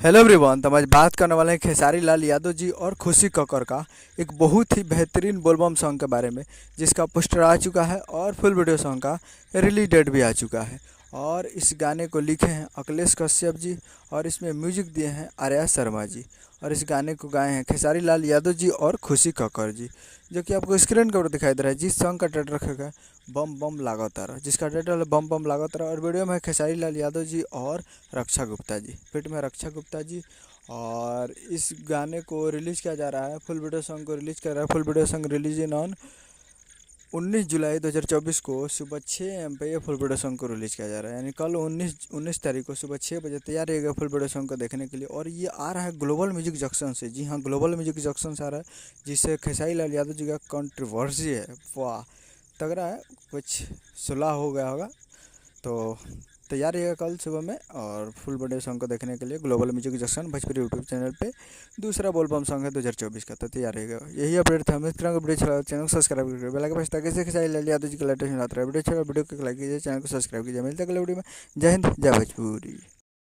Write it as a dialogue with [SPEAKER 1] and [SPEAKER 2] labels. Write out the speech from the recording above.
[SPEAKER 1] Hello everyone. तो आज बात करने वाले हैं खेसारी लाल यादव जी और खुशी कक्कर का एक बहुत ही बेहतरीन बोलबम सॉन्ग के बारे में, जिसका पोस्टर आ चुका है और फुल वीडियो सॉन्ग का रिलीज डेट भी आ चुका है। और इस गाने को लिखे हैं अखिलेश कश्यप जी और इसमें म्यूजिक दिए हैं आर्या शर्मा जी। और इस गाने को गाए हैं खेसारी लाल यादव जी और खुशी कक्कर जी, जो कि आपको स्क्रीन के ऊपर दिखाई दे रहा है। जिस सॉन्ग का टाइटल रखा गया है बम बम लागतार, जिसका टाइटल है बम बम लागतार। और वीडियो में है खेसारी लाल यादव जी और रक्षा गुप्ता जी, फिट में रक्षा गुप्ता जी। और इस गाने को रिलीज़ किया जा रहा है, फुल वीडियो सॉन्ग को रिलीज़ कर रहा है। Full video song release in on 19 जुलाई 2024 को सुबह 6 AM पे ये फुल वीडियो सॉन्ग को रिलीज़ किया जा रहा है। यानी कल 19 तारीख को सुबह 6 बजे तैयार रहेगा फुल वीडियो सॉन्ग को देखने के लिए। और ये आ रहा है ग्लोबल म्यूजिक जंक्शन से। जी हाँ, ग्लोबल म्यूजिक जंक्शन से आ रहा है, जिससे खेसारी लाल यादव जी का कंट्रोवर्सी है, वाह तगड़ा है, कुछ सुलह हो गया होगा। तो तैयार रहिएगा कल सुबह में और फुल वीडियो सॉन्ग को देखने के लिए global music junction Bhojpuri YouTube channel पे। दूसरा बोलबम सॉन्ग है 2024 का, तो तैयार रहेगा। यही अपडेट था। हम इस तरह का वीडियो चला चैनल को सब्सक्राइब करके बेल आइकन बजाते कैसे खेसारी लाल यादव जी का लेटेस्ट आता है वीडियो। वीडियो को लाइक कीजिए, चैनल को सब्सक्राइब कीजिए। मिलते हैं अगले वीडियो में। जय हिंद, जय भोजपुरी।